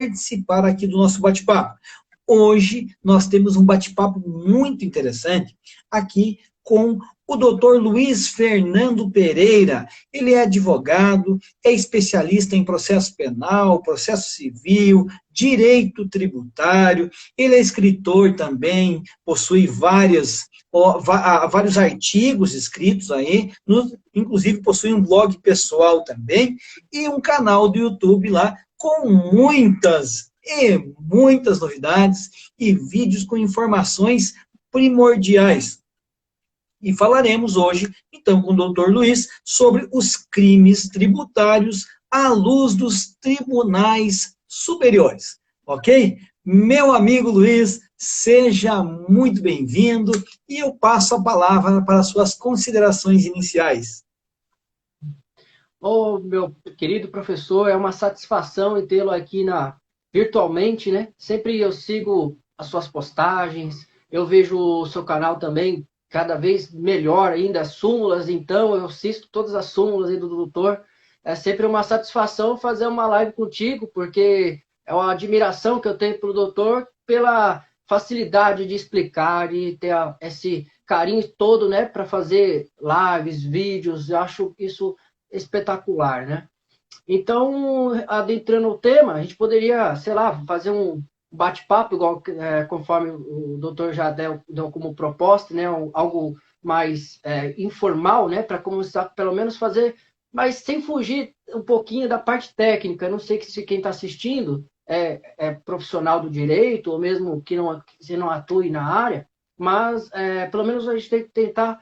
participar aqui do nosso bate-papo. Hoje nós temos um bate-papo muito interessante aqui com o doutor Luiz Fernando Pereira. Ele é advogado, é especialista em processo penal, processo civil, direito tributário, ele é escritor também, possui vários artigos escritos aí, inclusive possui um blog pessoal também, e um canal do YouTube lá com muitas novidades e vídeos com informações primordiais. E falaremos hoje, então, com o doutor Luiz, sobre os crimes tributários à luz dos tribunais superiores. Ok? Meu amigo Luiz, seja muito bem-vindo e eu passo a palavra para suas considerações iniciais. Ô, meu querido professor, é uma satisfação em tê-lo aqui virtualmente, né? Sempre eu sigo as suas postagens, eu vejo o seu canal também cada vez melhor ainda, as súmulas, então eu assisto todas as súmulas aí do doutor. É sempre uma satisfação fazer uma live contigo, porque é uma admiração que eu tenho pelo doutor, pela facilidade de explicar e ter esse carinho todo, né, para fazer lives, vídeos. Eu acho isso espetacular, né? Então, adentrando o tema, a gente poderia, sei lá, fazer um bate-papo, igual conforme o doutor já deu como proposta, né? Algo mais informal, né? Para começar, pelo menos fazer, mas sem fugir um pouquinho da parte técnica. Eu não sei se quem está assistindo é profissional do direito, ou mesmo que não atue na área, mas pelo menos a gente tem que tentar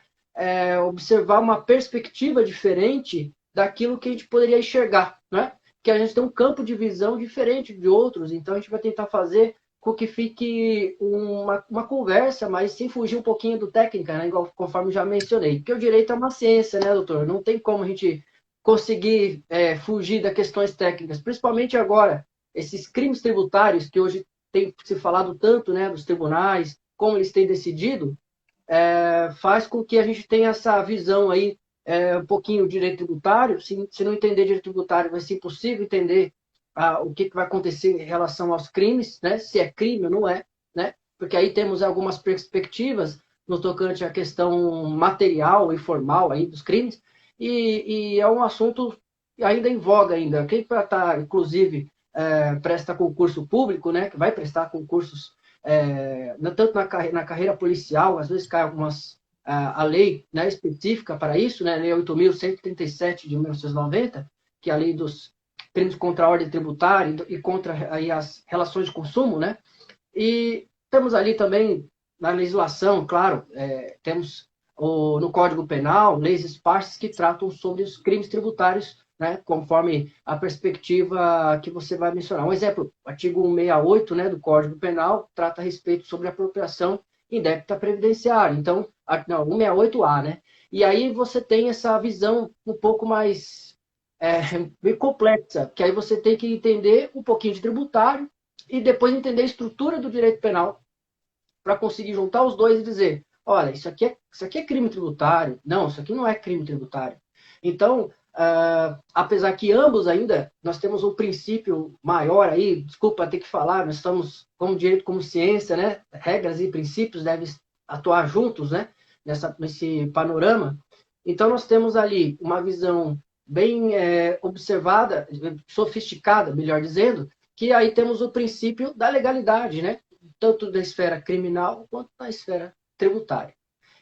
observar uma perspectiva diferente daquilo que a gente poderia enxergar, né? Que a gente tem um campo de visão diferente de outros, então a gente vai tentar fazer com que fique uma conversa, mas sem fugir um pouquinho do técnica, né? Igual, conforme já mencionei. Porque o direito é uma ciência, né, doutor? Não tem como a gente conseguir fugir das questões técnicas, principalmente agora, esses crimes tributários que hoje tem se falado tanto, né, dos tribunais, como eles têm decidido, faz com que a gente tenha essa visão aí um pouquinho o direito tributário. Se não entender direito tributário, vai ser impossível entender o que vai acontecer em relação aos crimes, né? Se é crime ou não é, né? Porque aí temos algumas perspectivas no tocante à questão material e formal aí dos crimes, e é um assunto ainda em voga ainda. Quem está, inclusive, presta concurso público, né? Que vai prestar concursos tanto na carreira policial, às vezes cai algumas a lei, né, específica para isso, né, a Lei 8.137 de 1990, que é a lei dos crimes contra a ordem tributária e contra aí, as relações de consumo, né? E temos ali também, na legislação, claro, temos no Código Penal, leis esparsas que tratam sobre os crimes tributários, né, conforme a perspectiva que você vai mencionar. Um exemplo, o artigo 168, né, do Código Penal trata a respeito sobre apropriação indébita previdenciária. Então, não, 168A, né? E aí você tem essa visão um pouco mais bem complexa, que aí você tem que entender um pouquinho de tributário e depois entender a estrutura do direito penal para conseguir juntar os dois e dizer, olha, isso aqui é crime tributário. Não, isso aqui não é crime tributário. Então, apesar que ambos ainda, nós temos um princípio maior aí, desculpa ter que falar, nós estamos como direito, como ciência, né? Regras e princípios devem atuar juntos, né? Nesse panorama. Então, nós temos ali uma visão bem observada, sofisticada, melhor dizendo, que aí temos o princípio da legalidade, né? Tanto da esfera criminal quanto da esfera tributária.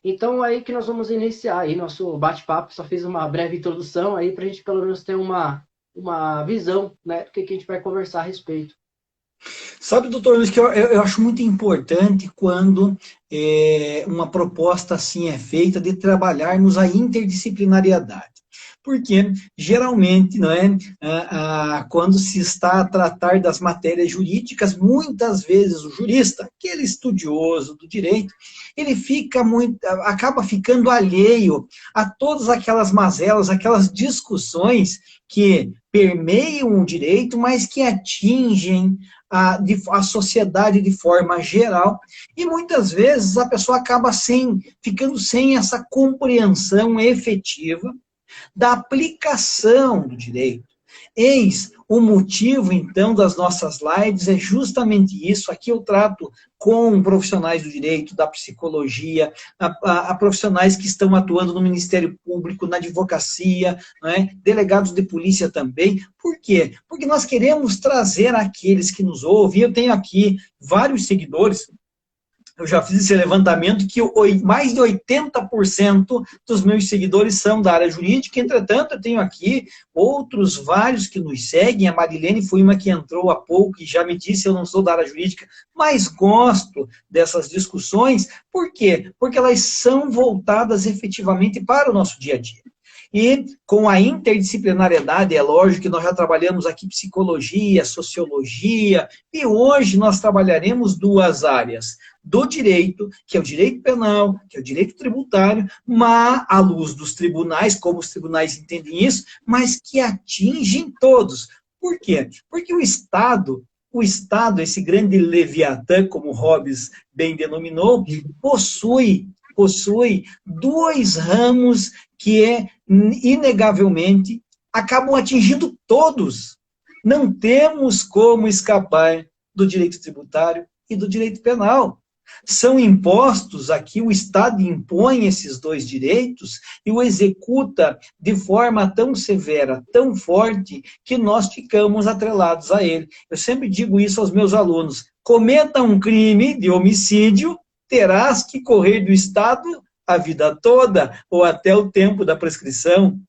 Então, aí que nós vamos iniciar aí nosso bate-papo. Só fiz uma breve introdução aí para a gente, pelo menos, ter uma visão, né, do que a gente vai conversar a respeito. Sabe, doutor Luiz, que eu acho muito importante quando uma proposta assim é feita de trabalharmos a interdisciplinariedade. Porque, geralmente, não é, quando se está a tratar das matérias jurídicas, muitas vezes o jurista, aquele estudioso do direito, ele acaba ficando alheio a todas aquelas mazelas, aquelas discussões que permeiam o direito, mas que atingem a sociedade de forma geral, e muitas vezes a pessoa acaba ficando sem essa compreensão efetiva da aplicação do direito. Eis o motivo, então, das nossas lives, é justamente isso. Aqui eu trato com profissionais do direito, da psicologia, a profissionais que estão atuando no Ministério Público, na advocacia, né, delegados de polícia também. Por quê? Porque nós queremos trazer aqueles que nos ouvem. Eu tenho aqui vários seguidores. Eu já fiz esse levantamento que mais de 80% dos meus seguidores são da área jurídica. Entretanto, eu tenho aqui outros vários que nos seguem. A Marilene foi uma que entrou há pouco e já me disse: eu não sou da área jurídica, mas gosto dessas discussões. Por quê? Porque elas são voltadas efetivamente para o nosso dia a dia. E com a interdisciplinariedade, é lógico que nós já trabalhamos aqui psicologia, sociologia, e hoje nós trabalharemos duas áreas do direito, que é o direito penal, que é o direito tributário, mas à luz dos tribunais, como os tribunais entendem isso, mas que atingem todos. Por quê? Porque o Estado, esse grande Leviatã, como Hobbes bem denominou, possui dois ramos que inegavelmente acabam atingindo todos. Não temos como escapar do direito tributário e do direito penal. São impostos aqui, o Estado impõe esses dois direitos e o executa de forma tão severa, tão forte, que nós ficamos atrelados a ele. Eu sempre digo isso aos meus alunos: cometa um crime de homicídio, terás que correr do Estado a vida toda, ou até o tempo da prescrição.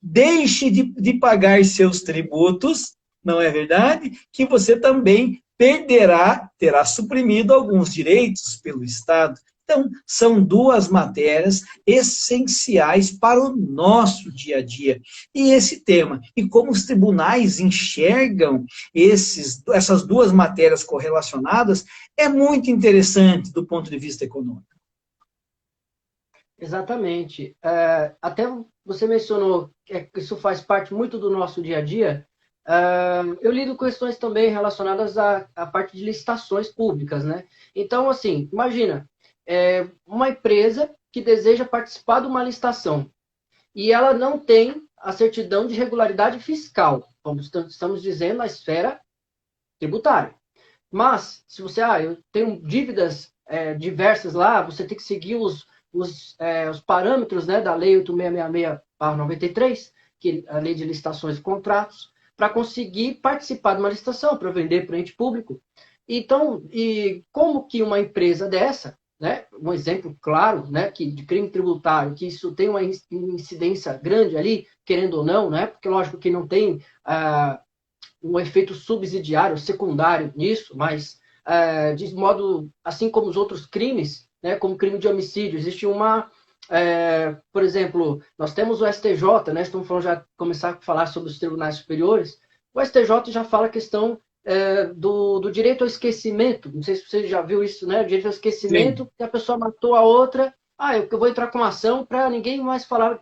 Deixe de pagar seus tributos, não é verdade? Que você também terá suprimido alguns direitos pelo Estado. Então, são duas matérias essenciais para o nosso dia a dia. E esse tema, e como os tribunais enxergam essas duas matérias correlacionadas, é muito interessante do ponto de vista econômico. Exatamente. Até você mencionou que isso faz parte muito do nosso dia a dia. Eu lido com questões também relacionadas à parte de licitações públicas, né? Então, assim, imagina, uma empresa que deseja participar de uma licitação e ela não tem a certidão de regularidade fiscal, como estamos dizendo, na esfera tributária. Mas, se você, eu tenho dívidas diversas lá, você tem que seguir os parâmetros, né, da Lei 8666/93, que é a Lei de Licitações e Contratos, para conseguir participar de uma licitação, para vender para o ente público. Então, e como que uma empresa dessa, né, um exemplo claro, né, de crime tributário, que isso tem uma incidência grande ali, querendo ou não, né, porque lógico que não tem um efeito subsidiário, secundário nisso, mas de modo, assim como os outros crimes, né, como crime de homicídio, existe por exemplo, nós temos o STJ, né, estamos falando já começar a falar sobre os tribunais superiores. O STJ já fala a questão do direito ao esquecimento. Não sei se você já viu isso, né? O direito ao esquecimento, Sim. Que a pessoa matou a outra. Eu vou entrar com uma ação para ninguém mais falar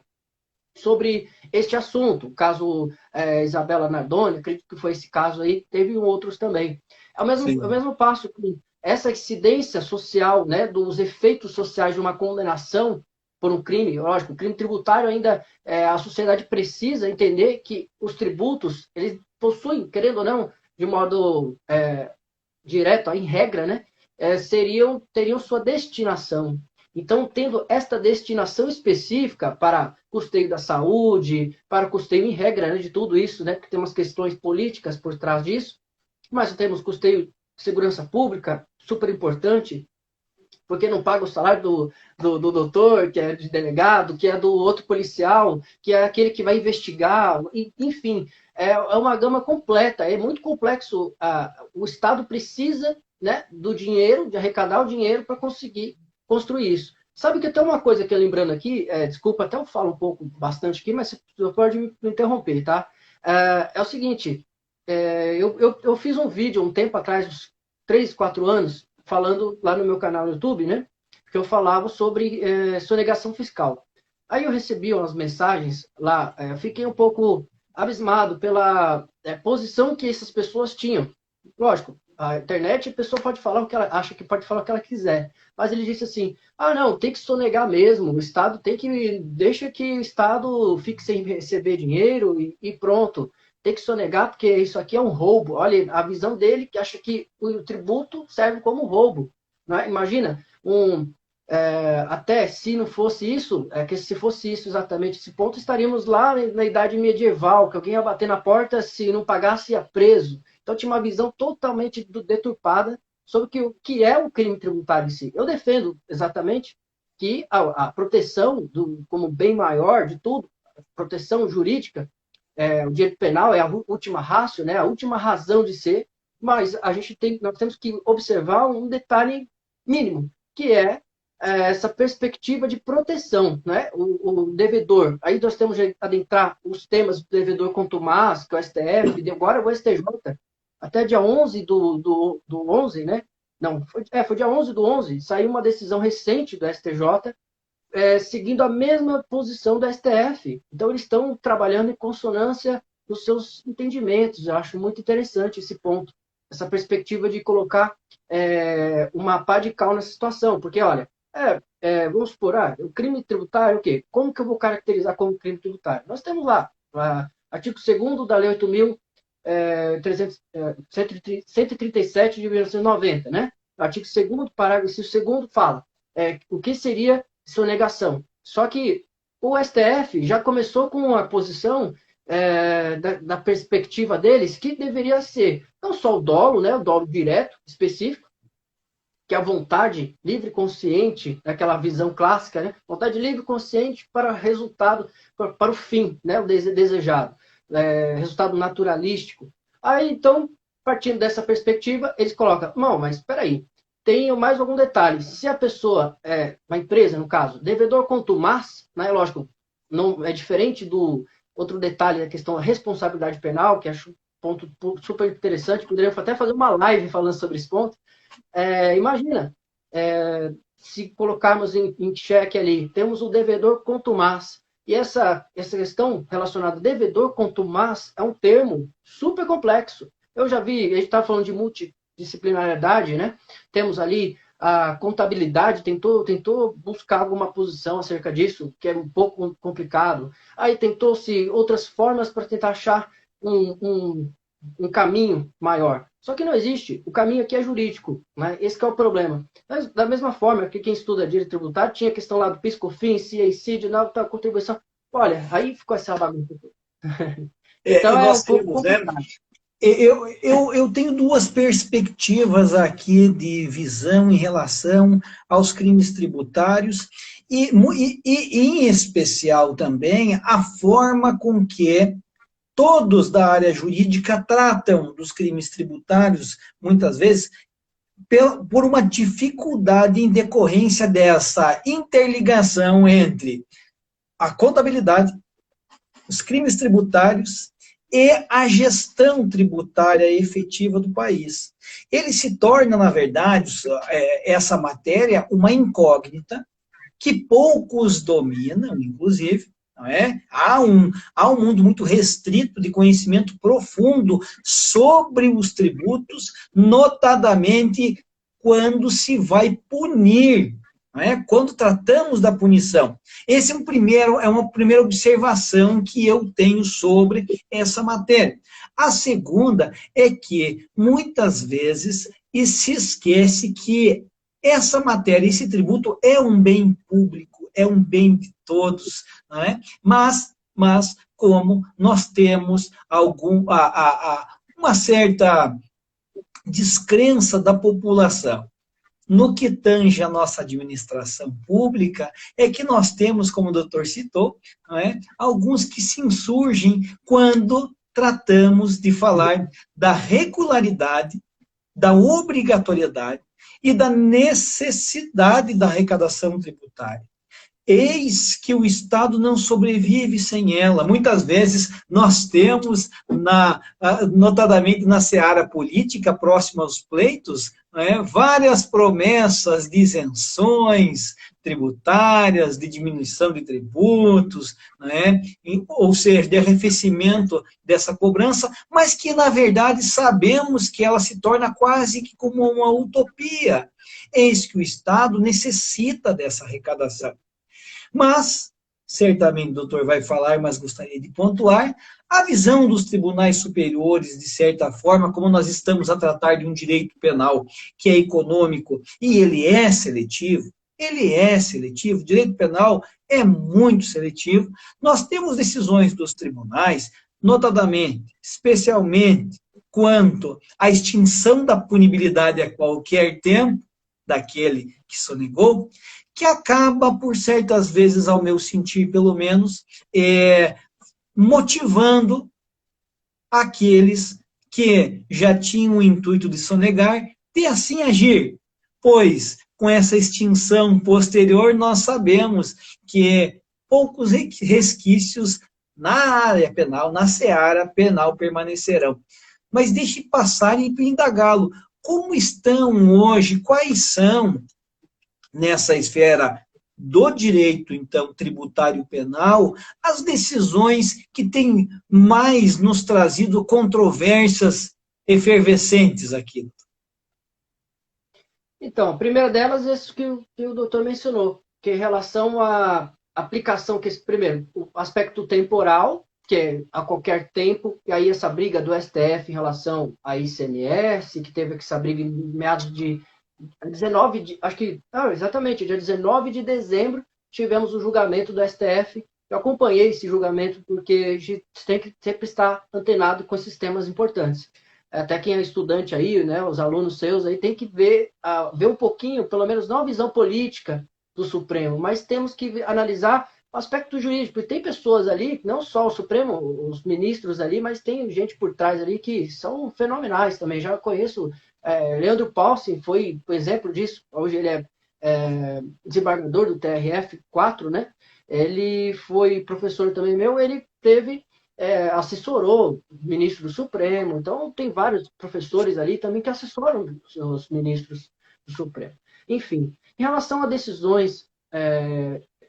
sobre este assunto. O caso Isabela Nardoni, acredito que foi esse caso aí, teve outros também. Ao mesmo passo que essa incidência social, né, dos efeitos sociais de uma condenação por um crime, lógico, o crime tributário ainda, a sociedade precisa entender que os tributos, eles possuem, querendo ou não, de modo direto, em regra, né, teriam sua destinação. Então, tendo esta destinação específica para custeio da saúde, para custeio em regra, né, de tudo isso, né, porque tem umas questões políticas por trás disso, mas temos custeio de segurança pública, super importante, porque não paga o salário do doutor, que é de delegado, que é do outro policial, que é aquele que vai investigar, enfim, é uma gama completa, é muito complexo. O Estado precisa, né, do dinheiro, de arrecadar o dinheiro para conseguir construir isso. Sabe que tem uma coisa que eu lembrando aqui, desculpa, até eu falo um pouco, bastante aqui, mas você pode me interromper, tá? É o seguinte, eu fiz um vídeo um tempo atrás, uns 3, 4 anos, falando lá no meu canal no YouTube, né? Que eu falava sobre sonegação fiscal. Aí eu recebi umas mensagens lá, fiquei um pouco abismado pela posição que essas pessoas tinham. Lógico, a internet, a pessoa pode falar o que ela acha que pode falar o que ela quiser. Mas ele disse assim, não, tem que sonegar mesmo, o Estado deixa que o Estado fique sem receber dinheiro e pronto. tem que sonegar porque isso aqui é um roubo. Olha, a visão dele que acha que o tributo serve como roubo. Né? Imagina, até se não fosse isso, que se fosse isso exatamente esse ponto, estaríamos lá na idade medieval, que alguém ia bater na porta, se não pagasse, ia preso. Então tinha uma visão totalmente deturpada sobre o que é o crime tributário em si. Eu defendo exatamente que a proteção como bem maior de tudo, proteção jurídica, o direito penal é a última ratio, né, a última razão de ser, mas nós temos que observar um detalhe mínimo, que é essa perspectiva de proteção, né? O devedor. Aí nós temos que adentrar os temas do devedor contumaz, que é o STF, e agora o STJ, até dia 11 do 11, né? Não, foi dia 11 do 11, saiu uma decisão recente do STJ, seguindo a mesma posição do STF. Então, eles estão trabalhando em consonância nos seus entendimentos. Eu acho muito interessante esse ponto, essa perspectiva de colocar uma pá de cal nessa situação. Porque, olha, vamos supor, o crime tributário, o quê? Como que eu vou caracterizar como crime tributário? Nós temos lá, artigo 2º da Lei 8.137 de 1990, né? O artigo 2º, parágrafo 2º, fala o que seria sonegação. Só que o STF já começou com a posição da perspectiva deles que deveria ser não só o dolo, né, o dolo direto, específico, que é a vontade livre consciente, aquela visão clássica, né? Vontade livre consciente para resultado, para o fim, né? O desejado, resultado naturalístico. Aí, então, partindo dessa perspectiva, eles colocam, não, mas espera aí, tem mais algum detalhe. Se a pessoa, uma empresa, no caso, devedor contumaz, né? Lógico, não é diferente do outro detalhe da questão da responsabilidade penal, que acho um ponto super interessante, poderíamos até fazer uma live falando sobre esse ponto. Imagina, se colocarmos em xeque ali, temos o devedor contumaz, e essa questão relacionada ao devedor contumaz é um termo super complexo. Eu já vi, a gente estava falando de multidisciplinariedade, né? Temos ali a contabilidade, tentou buscar alguma posição acerca disso, que é um pouco complicado. Aí tentou-se outras formas para tentar achar um caminho maior. Só que não existe. O caminho aqui é jurídico, né? Esse que é o problema. Mas, da mesma forma que quem estuda direito tributário tinha a questão lá do PIS/COFINS, CACID, na contribuição. Olha, aí ficou essa bagunça. Então é um pouco complicado. Eu tenho duas perspectivas aqui de visão em relação aos crimes tributários e em especial também a forma com que todos da área jurídica tratam dos crimes tributários, muitas vezes, por uma dificuldade em decorrência dessa interligação entre a contabilidade, os crimes tributários e a gestão tributária efetiva do país. Ele se torna, na verdade, essa matéria, uma incógnita que poucos dominam, inclusive. Não é? Há um mundo muito restrito de conhecimento profundo sobre os tributos, notadamente quando se vai punir, não é? Quando tratamos da punição. Essa é uma primeira observação que eu tenho sobre essa matéria. A segunda é que, muitas vezes, se esquece que essa matéria, esse tributo é um bem público, é um bem de todos, não é? Mas como nós temos uma certa descrença da população no que tange a nossa administração pública, é que nós temos, como o doutor citou, não é? Alguns que se insurgem quando tratamos de falar da regularidade, da obrigatoriedade e da necessidade da arrecadação tributária. Eis que o Estado não sobrevive sem ela. Muitas vezes nós temos, notadamente na seara política, próxima aos pleitos, várias promessas de isenções tributárias, de diminuição de tributos, ou seja, de arrefecimento dessa cobrança, mas que, na verdade, sabemos que ela se torna quase que como uma utopia. Eis que o Estado necessita dessa arrecadação. Mas, certamente o doutor vai falar, mas gostaria de pontuar, A visão dos tribunais superiores, de certa forma, como nós estamos a tratar de um direito penal que é econômico e ele é seletivo, o direito penal é muito seletivo. Nós temos decisões dos tribunais, notadamente, especialmente, quanto à extinção da punibilidade a qualquer tempo daquele que sonegou, que acaba, por certas vezes, ao meu sentir, pelo menos, motivando aqueles que já tinham o intuito de sonegar de assim agir, pois com essa extinção posterior nós sabemos que poucos resquícios na área penal, na seara penal permanecerão. Mas deixe passar e indagá-lo. Como estão hoje, quais são, nessa esfera do direito, então, tributário penal, as decisões que têm mais nos trazido controvérsias efervescentes aqui? Então, a primeira delas é isso que o doutor mencionou, que é em relação à aplicação, que primeiro, o aspecto temporal, que é a qualquer tempo, e aí essa briga do STF em relação à ICMS, que teve essa briga em meados de 19 de, acho que, exatamente, dia 19 de dezembro, tivemos o julgamento do STF. Eu acompanhei esse julgamento porque a gente tem que sempre estar antenado com esses temas importantes. Até quem é estudante aí, né, os alunos seus aí, tem que ver um pouquinho, pelo menos não a visão política do Supremo, mas temos que analisar o aspecto jurídico, porque tem pessoas ali, não só o Supremo, os ministros ali, mas tem gente por trás ali que são fenomenais também. Já conheço Leandro Paulsen, foi exemplo disso. Hoje ele é desembargador do TRF4, né? Ele foi professor também meu, ele assessorou o ministro do Supremo. Então, tem vários professores ali também que assessoram os ministros do Supremo. Enfim, em relação a decisões,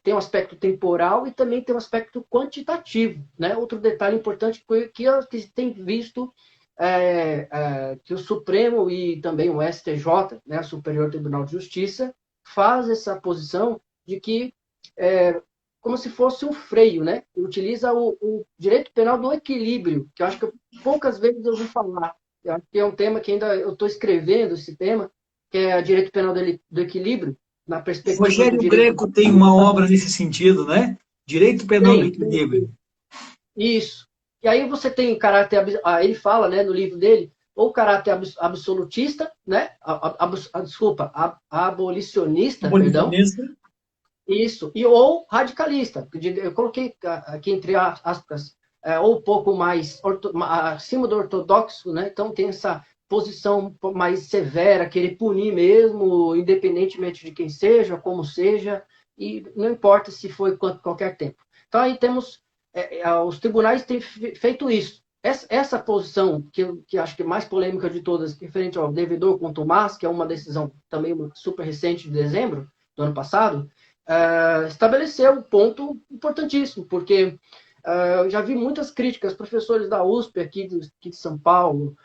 tem um aspecto temporal e também tem um aspecto quantitativo, né? Outro detalhe importante que eu tenho visto que o Supremo e também o STJ, né, Superior Tribunal de Justiça, faz essa posição de que como se fosse um freio, né? Utiliza o direito penal do equilíbrio, que eu acho que poucas vezes eu ouvi falar. Eu acho que é um tema que ainda eu estou escrevendo, esse tema, que é o direito penal do equilíbrio, na perspectiva Rogério do direito... Greco tem uma obra nesse sentido, né? Direito penal do equilíbrio. Isso. E aí você tem caráter, ele fala, né, no livro dele, ou caráter absolutista, né? Desculpa, abolicionista, perdão. Isso. Ou radicalista. Eu coloquei aqui entre aspas, ou um pouco mais acima do ortodoxo, né? Então tem essa posição mais severa, querer punir mesmo, independentemente de quem seja, como seja, e não importa se foi qualquer tempo. Então aí temos os tribunais têm feito isso. Essa posição, que acho que é mais polêmica de todas, referente ao devedor com Tomás, que é uma decisão também super recente de dezembro do ano passado, estabeleceu um ponto importantíssimo, porque eu já vi muitas críticas, professores da USP aqui de São Paulo,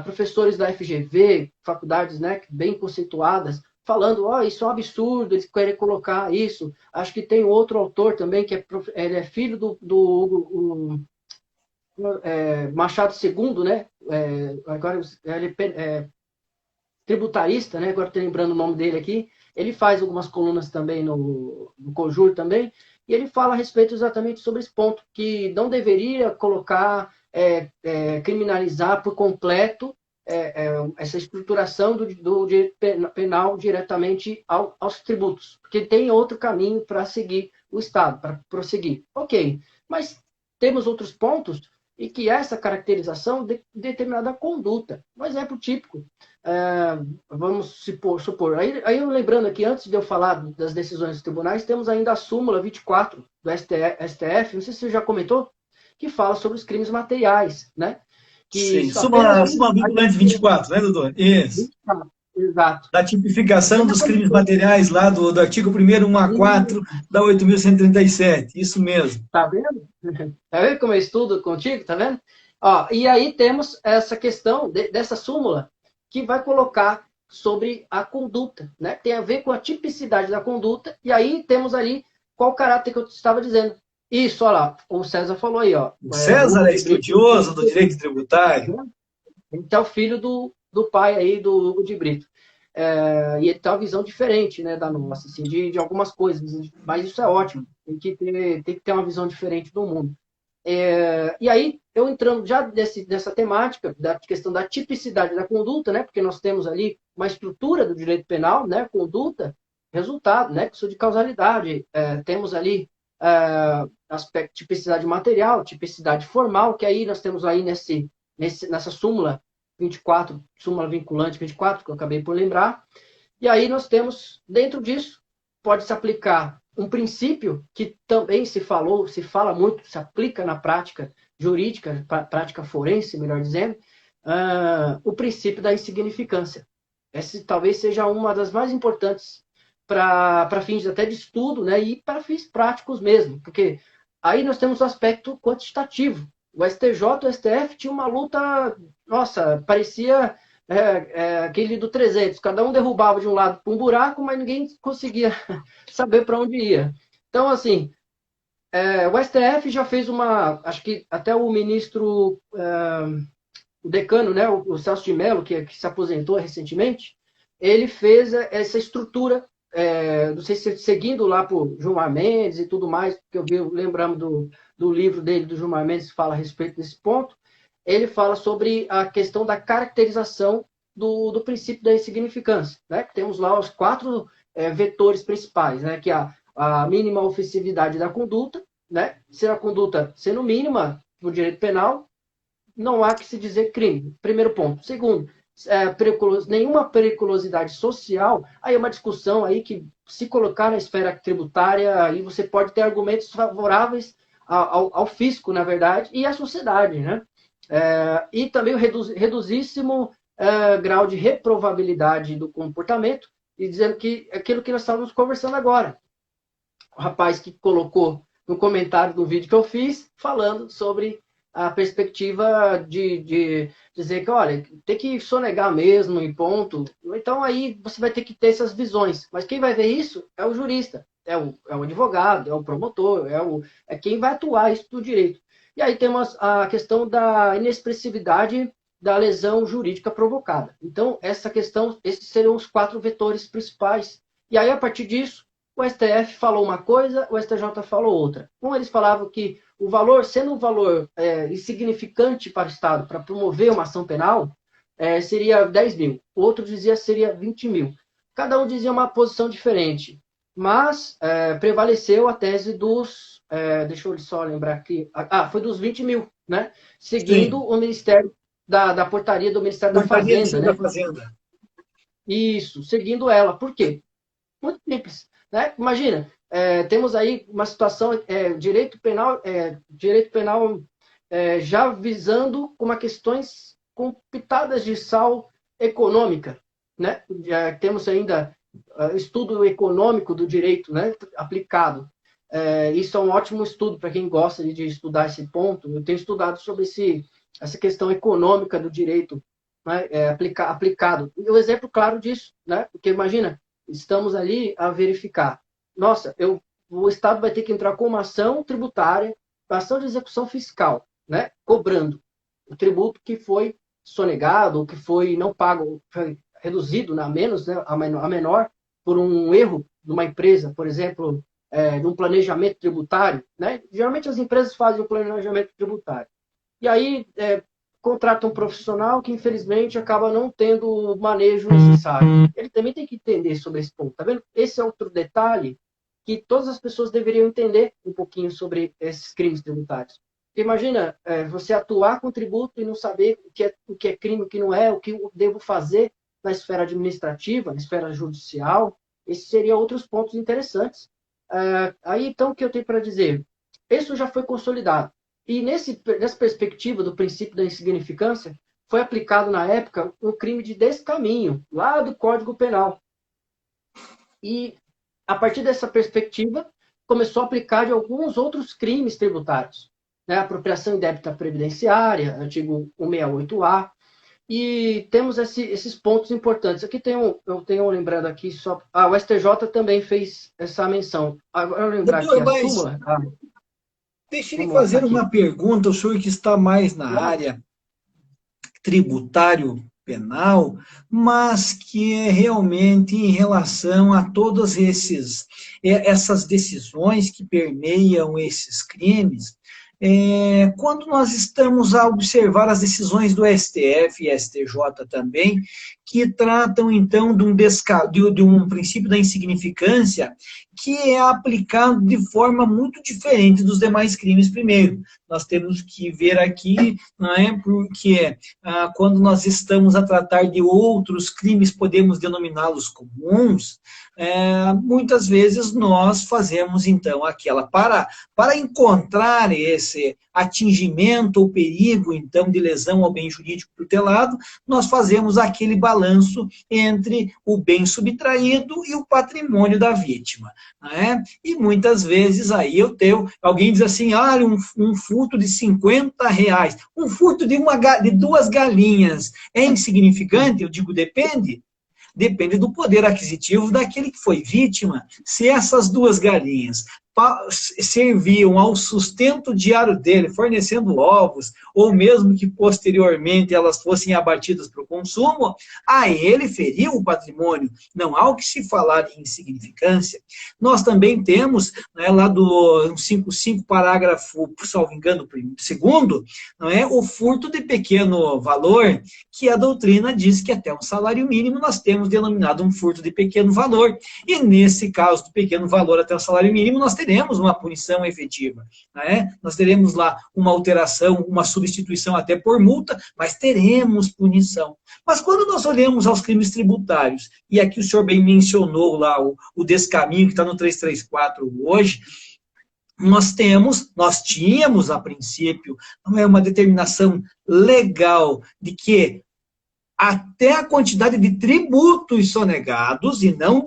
professores da FGV, faculdades, né, bem conceituadas, falando, isso é um absurdo, eles querem colocar isso. Acho que tem outro autor também, que ele é filho do Machado II, né? Agora ele é tributarista, né? Agora estou lembrando o nome dele aqui. Ele faz algumas colunas também no Conjur também, e ele fala a respeito exatamente sobre esse ponto, que não deveria colocar, criminalizar por completo essa estruturação do direito penal diretamente aos tributos, porque tem outro caminho para seguir o Estado, para prosseguir. Ok, mas temos outros pontos e que essa caracterização de determinada conduta. Um exemplo típico, vamos supor, aí eu lembrando aqui, antes de eu falar das decisões dos tribunais, temos ainda a súmula 24 do STF, não sei se você já comentou, que fala sobre os crimes materiais, né? Sim, súmula vinculante 24, né, doutor? Isso. 24, exato. Da tipificação dos crimes materiais lá do artigo 1º 1 a 4 da 8.137, isso mesmo. Tá vendo? Tá vendo como eu estudo contigo, tá vendo? E aí temos essa questão dessa súmula que vai colocar sobre a conduta, né? Tem a ver com a tipicidade da conduta, e aí temos ali qual o caráter que eu estava dizendo. Isso, olha lá, o César falou aí, ó. O Hugo César é de Brito, estudioso do direito tributário. ele é o filho do pai aí, do Hugo de Brito. E ele tem uma visão diferente, né, da nossa, assim, de algumas coisas, mas isso é ótimo, tem que ter uma visão diferente do mundo. E aí, eu entrando já dessa temática, da questão da tipicidade da conduta, né, porque nós temos ali uma estrutura do direito penal, né, conduta, resultado, nexo de causalidade, temos ali aspecto tipicidade material, tipicidade formal, que aí nós temos aí nessa súmula 24, súmula vinculante 24, que eu acabei por lembrar, e aí nós temos, dentro disso, pode se aplicar um princípio que também se fala muito, se aplica na prática jurídica, prática forense, melhor dizendo, o princípio da insignificância. Essa talvez seja uma das mais importantes para fins até de estudo, né, e para fins práticos mesmo, porque aí nós temos o aspecto quantitativo. O STJ e o STF tinham uma luta, nossa, parecia aquele do 300, cada um derrubava de um lado para um buraco, mas ninguém conseguia saber para onde ia. Então, assim, o STF já fez acho que até o ministro, o decano, né, o Celso de Mello, que se aposentou recentemente, ele fez essa estrutura, não sei se seguindo lá por Gilmar Mendes e tudo mais, porque lembramos do livro dele, do Gilmar Mendes, que fala a respeito desse ponto. Ele fala sobre a questão da caracterização do princípio da insignificância. Né? Temos lá os 4 vetores principais, né? Que é a mínima ofensividade da conduta, né? Se a conduta sendo mínima no direito penal, não há que se dizer crime. Primeiro ponto. Segundo, nenhuma periculosidade social, aí é uma discussão aí que, se colocar na esfera tributária, aí você pode ter argumentos favoráveis ao fisco, na verdade, e à sociedade, né? E também o reduzíssimo grau de reprovabilidade do comportamento, e dizendo que aquilo que nós estávamos conversando agora. O rapaz que colocou no comentário do vídeo que eu fiz, falando sobre a perspectiva de dizer que, olha, tem que sonegar mesmo e ponto. Então, aí você vai ter que ter essas visões. Mas quem vai ver isso é o jurista, é o advogado, é o promotor, é quem vai atuar isso do direito. E aí temos a questão da inexpressividade da lesão jurídica provocada. Então, essa questão, esses seriam os 4 vetores principais. E aí, a partir disso, o STF falou uma coisa, o STJ falou outra. Eles falavam que o valor, sendo um valor insignificante para o Estado, para promover uma ação penal, seria 10 mil. O outro dizia que seria 20 mil. Cada um dizia uma posição diferente. Mas prevaleceu a tese dos... deixa eu só lembrar aqui. Foi dos 20 mil, né? Seguindo Sim, o Ministério da portaria do Ministério da portaria do Fazenda, Ministério da né? Fazenda. Isso, seguindo ela. Por quê? Muito simples. Né? Imagina, temos aí uma situação, direito penal já visando uma questões com pitadas de sal econômica. Né? Já temos ainda estudo econômico do direito, né, aplicado. Isso é um ótimo estudo para quem gosta de estudar esse ponto. Eu tenho estudado sobre essa questão econômica do direito, né, aplicado. E um exemplo claro disso, né? Porque imagina, estamos ali a verificar. Nossa, o Estado vai ter que entrar com uma ação tributária, ação de execução fiscal, né, cobrando o tributo que foi sonegado, que foi não pago, foi reduzido a menos, né, a menor, por um erro de uma empresa, por exemplo, de um planejamento tributário. Né? Geralmente as empresas fazem o planejamento tributário. E aí contrata um profissional que, infelizmente, acaba não tendo o manejo necessário. Ele também tem que entender sobre esse ponto. Tá vendo? Esse é outro detalhe que todas as pessoas deveriam entender um pouquinho sobre esses crimes tributários. Porque imagina você atuar com tributo e não saber o que é crime, o que não é, o que eu devo fazer na esfera administrativa, na esfera judicial. Esses seriam outros pontos interessantes. Aí, então, o que eu tenho para dizer? Isso já foi consolidado. E nessa perspectiva do princípio da insignificância, foi aplicado na época um crime de descaminho, lá do Código Penal. E, a partir dessa perspectiva, começou a aplicar de alguns outros crimes tributários. Né? Apropriação indébita previdenciária, artigo 168A. E temos esses pontos importantes. Aqui eu tenho lembrando aqui só... o STJ também fez essa menção. Agora eu lembrar aqui Doutor, a mas súmula... Deixe eu lhe Vamos lá, tá fazer aqui. uma pergunta, o senhor que está mais na Claro. área tributário penal, mas que é realmente em relação a todas essas decisões que permeiam esses crimes. Quando nós estamos a observar as decisões do STF e STJ também, que tratam então de um princípio da insignificância que é aplicado de forma muito diferente dos demais crimes. Primeiro, nós temos que ver aqui, não é, porque quando nós estamos a tratar de outros crimes, podemos denominá-los comuns, muitas vezes nós fazemos, então, para encontrar esse atingimento ou perigo, então, de lesão ao bem jurídico tutelado, nós fazemos aquele balanço entre o bem subtraído e o patrimônio da vítima. Né? E muitas vezes aí alguém diz assim, um furto de R$ 50, um furto de 2 galinhas é insignificante? Eu digo, depende. Depende do poder aquisitivo daquele que foi vítima. Se essas 2 galinhas serviam ao sustento diário dele, fornecendo ovos, ou mesmo que posteriormente elas fossem abatidas para o consumo, a ele feriu o patrimônio. Não há o que se falar em insignificância. Nós também temos, né, lá do 55, parágrafo, salvo engano, segundo, não é, o furto de pequeno valor, que a doutrina diz que até um salário mínimo nós temos denominado um furto de pequeno valor. E nesse caso do pequeno valor até o salário mínimo, nós teremos uma punição efetiva. Né? Nós teremos lá uma alteração, uma substituição até por multa, mas teremos punição. Mas quando nós olhamos aos crimes tributários, e aqui o senhor bem mencionou lá o descaminho que está no 334 hoje, nós tínhamos, a princípio, uma determinação legal de que até a quantidade de tributos sonegados, e não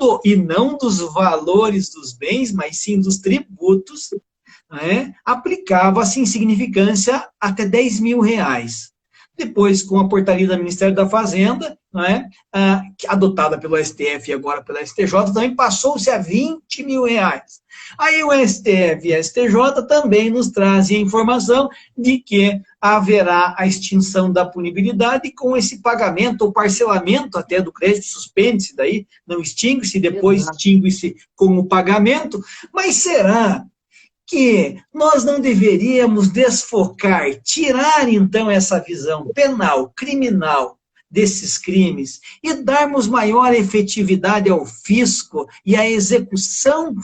dos valores dos bens, mas sim dos tributos, né, aplicava-se em significância até R$ 10.000. Depois, com a portaria do Ministério da Fazenda, né, adotada pelo STF e agora pela STJ, também passou-se a R$ 20.000. Aí o STF e a STJ também nos trazem a informação de que haverá a extinção da punibilidade com esse pagamento ou parcelamento até do crédito, suspende-se daí, não extingue-se, depois extingue-se com o pagamento, mas será que nós não deveríamos desfocar, tirar então essa visão penal, criminal desses crimes e darmos maior efetividade ao fisco e à execução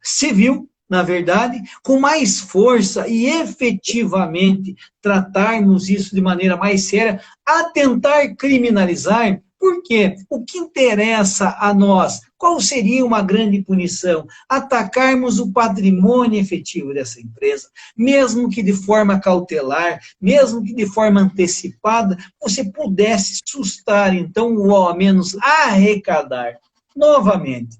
civil, na verdade, com mais força e efetivamente tratarmos isso de maneira mais séria, a tentar criminalizar. Porque o que interessa a nós, qual seria uma grande punição? Atacarmos o patrimônio efetivo dessa empresa, mesmo que de forma cautelar, mesmo que de forma antecipada, você pudesse sustar, então, ou ao menos arrecadar novamente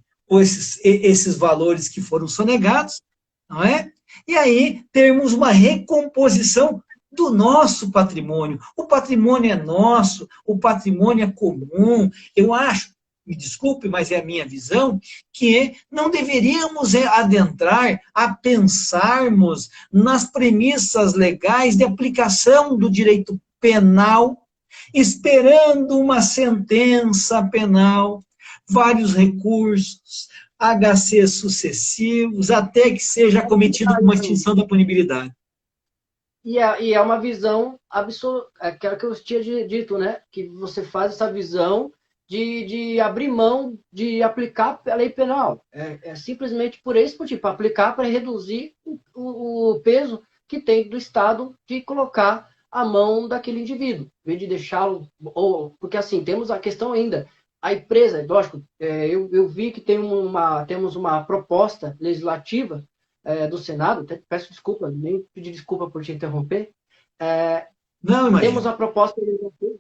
esses valores que foram sonegados, não é? E aí termos uma recomposição do nosso patrimônio. O patrimônio é nosso, o patrimônio é comum. Eu acho, me desculpe, mas é a minha visão, que não deveríamos adentrar a pensarmos nas premissas legais de aplicação do direito penal, esperando uma sentença penal, vários recursos, HC sucessivos, até que seja cometido uma extinção da punibilidade. E é uma visão absoluta, aquela que eu tinha dito, né? Que você faz essa visão de abrir mão de aplicar a lei penal. É simplesmente por esse motivo, para aplicar, para reduzir o peso que tem do Estado de colocar a mão daquele indivíduo, em vez de deixá-lo... Porque, assim, temos a questão ainda, a empresa, lógico, eu vi que temos uma proposta legislativa do Senado, até peço desculpa, nem pedi desculpa por te interromper. Não, imagina. Temos a proposta legislativa,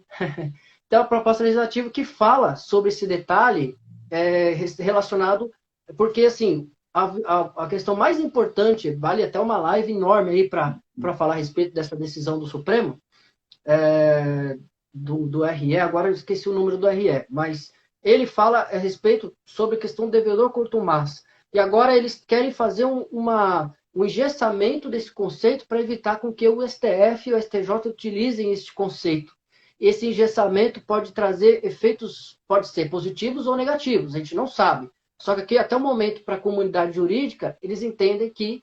tem uma proposta legislativa que fala sobre esse detalhe relacionado, porque assim, a questão mais importante, vale até uma live enorme aí para falar a respeito dessa decisão do Supremo, do RE, agora eu esqueci o número do RE, mas ele fala a respeito sobre a questão do devedor contumaz. E agora eles querem fazer o engessamento desse conceito para evitar com que o STF e o STJ utilizem este conceito. Esse engessamento pode trazer efeitos, pode ser positivos ou negativos, a gente não sabe. Só que aqui, até o momento, para a comunidade jurídica, eles entendem que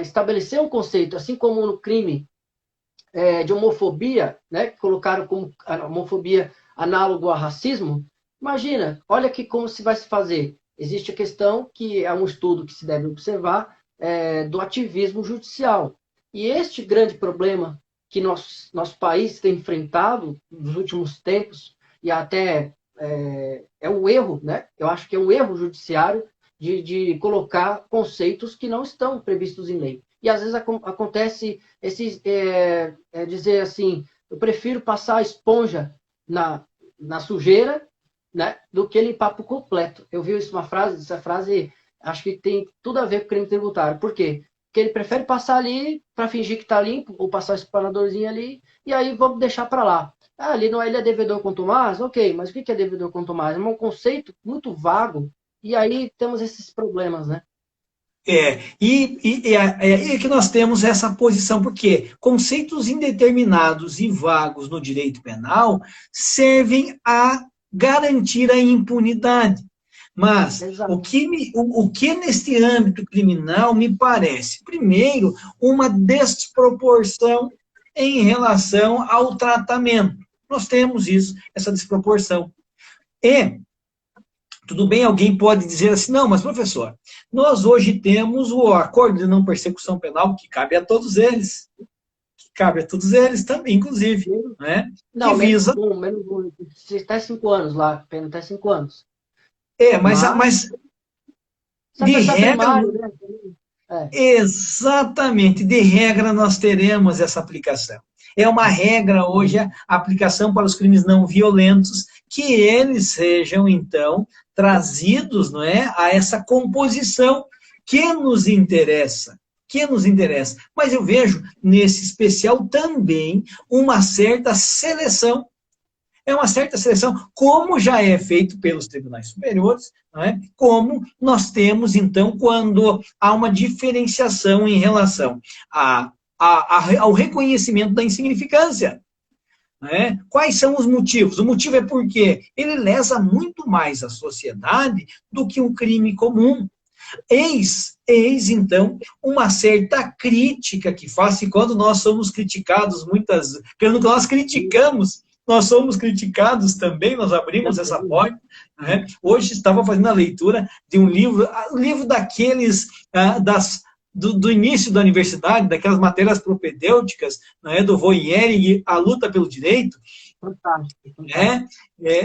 estabelecer um conceito, assim como no crime de homofobia, né, que colocaram como homofobia análogo a racismo. Imagina, olha que como se vai se fazer. Existe a questão, que é um estudo que se deve observar, do ativismo judicial. E este grande problema que nosso país tem enfrentado nos últimos tempos, e até um erro, né? Eu acho que é um erro judiciário de colocar conceitos que não estão previstos em lei. E às vezes acontece dizer assim, eu prefiro passar a esponja na sujeira, né, do que limpar por completo. Eu vi isso essa frase acho que tem tudo a ver com crime tributário. Por quê? Porque ele prefere passar ali para fingir que está limpo, ou passar o espanadorzinho ali, e aí vamos deixar para lá. Ali não, ele é devedor contumaz? Ok, mas o que é devedor contumaz? É um conceito muito vago, e aí temos esses problemas, né? E que nós temos essa posição, porque conceitos indeterminados e vagos no direito penal servem a garantir a impunidade. Mas o que neste âmbito criminal me parece? Primeiro, uma desproporção em relação ao tratamento. Nós temos isso, essa desproporção. E tudo bem, alguém pode dizer assim, não, mas professor, nós hoje temos o acordo de não persecução penal que cabe a todos eles. Que cabe a todos eles também, inclusive. Né? Não, que visa... menos um, até 5 anos lá, pena até 5 anos. Mas de regra... Primário, né? Exatamente, de regra nós teremos essa aplicação. É uma regra hoje a aplicação para os crimes não violentos, que eles sejam, então, trazidos, não é, a essa composição que nos interessa. Mas eu vejo, nesse especial, também uma certa seleção, como já é feito pelos tribunais superiores, não é? Como nós temos, então, quando há uma diferenciação em relação ao reconhecimento da insignificância. Né? Quais são os motivos? O motivo é porque ele lesa muito mais a sociedade do que um crime comum. Eis, então, uma certa crítica que faz, e quando nós somos criticados quando nós criticamos, nós somos criticados também, nós abrimos essa porta. Né? Hoje estava fazendo a leitura de um livro daqueles, do início da universidade, daquelas matérias propedêuticas, né, do Voyering, A Luta pelo Direito. Fantástico.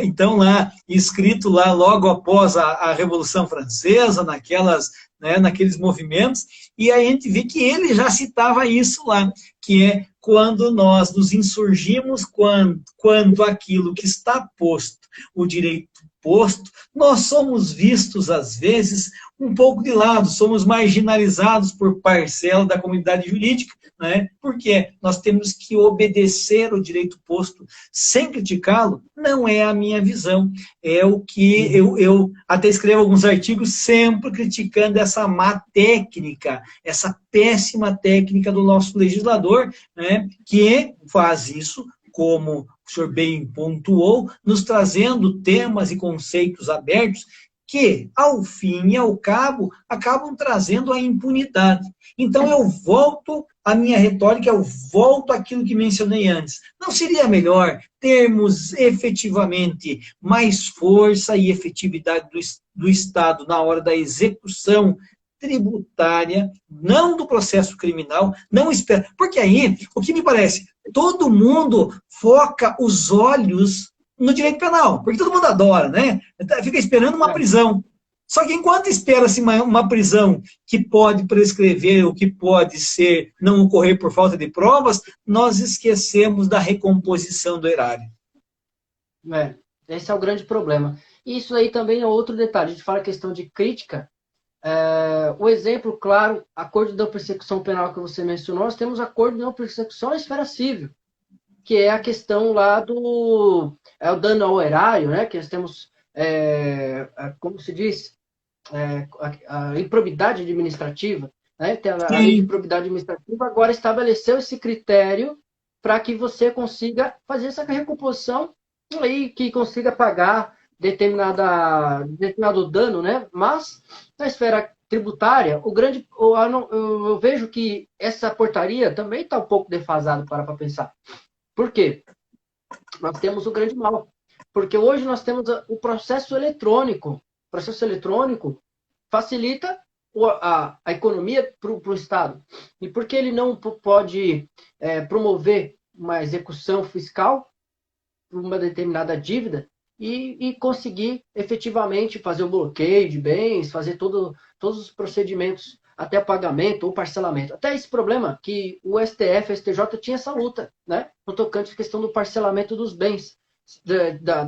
Então, lá, escrito lá logo após a Revolução Francesa, naqueles movimentos, e aí a gente vê que ele já citava isso lá, que é quando nós nos insurgimos, quando aquilo que está posto, o direito posto, nós somos vistos, às vezes, um pouco de lado, somos marginalizados por parcela da comunidade jurídica, né? Porque nós temos que obedecer o direito posto sem criticá-lo, não é a minha visão. É o que eu até escrevo alguns artigos sempre criticando essa má técnica, essa péssima técnica do nosso legislador, né? Que faz isso, como o senhor bem pontuou, nos trazendo temas e conceitos abertos que, ao fim e ao cabo, acabam trazendo a impunidade. Então, eu volto à minha retórica, eu volto àquilo que mencionei antes. Não seria melhor termos efetivamente mais força e efetividade do Estado na hora da execução tributária, não do processo criminal, não espera. Porque aí, o que me parece, todo mundo foca os olhos no direito penal, porque todo mundo adora, né? Fica esperando uma prisão. Só que enquanto espera-se uma prisão que pode prescrever, ou que pode não ocorrer por falta de provas, nós esquecemos da recomposição do erário. Esse é o grande problema. E isso aí também é outro detalhe. A gente fala a questão de crítica. O exemplo, claro, acordo de não persecução penal que você mencionou, nós temos acordo de não persecução na esfera civil, que é a questão lá o dano ao erário, né? Que nós temos, como se diz, a improbidade administrativa, né? A lei de Sim. improbidade administrativa agora estabeleceu esse critério para que você consiga fazer essa recomposição e que consiga pagar determinado dano, né? Mas na esfera tributária, eu vejo que essa portaria também está um pouco defasada para pensar. Por quê? Nós temos o grande mal. Porque hoje nós temos o processo eletrônico. O processo eletrônico facilita a economia para o Estado. E por que ele não pode promover uma execução fiscal para uma determinada dívida e conseguir efetivamente fazer o bloqueio de bens, fazer todos os procedimentos até pagamento ou parcelamento. Até esse problema que o STF, o STJ tinha essa luta, né? No tocante à questão do parcelamento dos bens.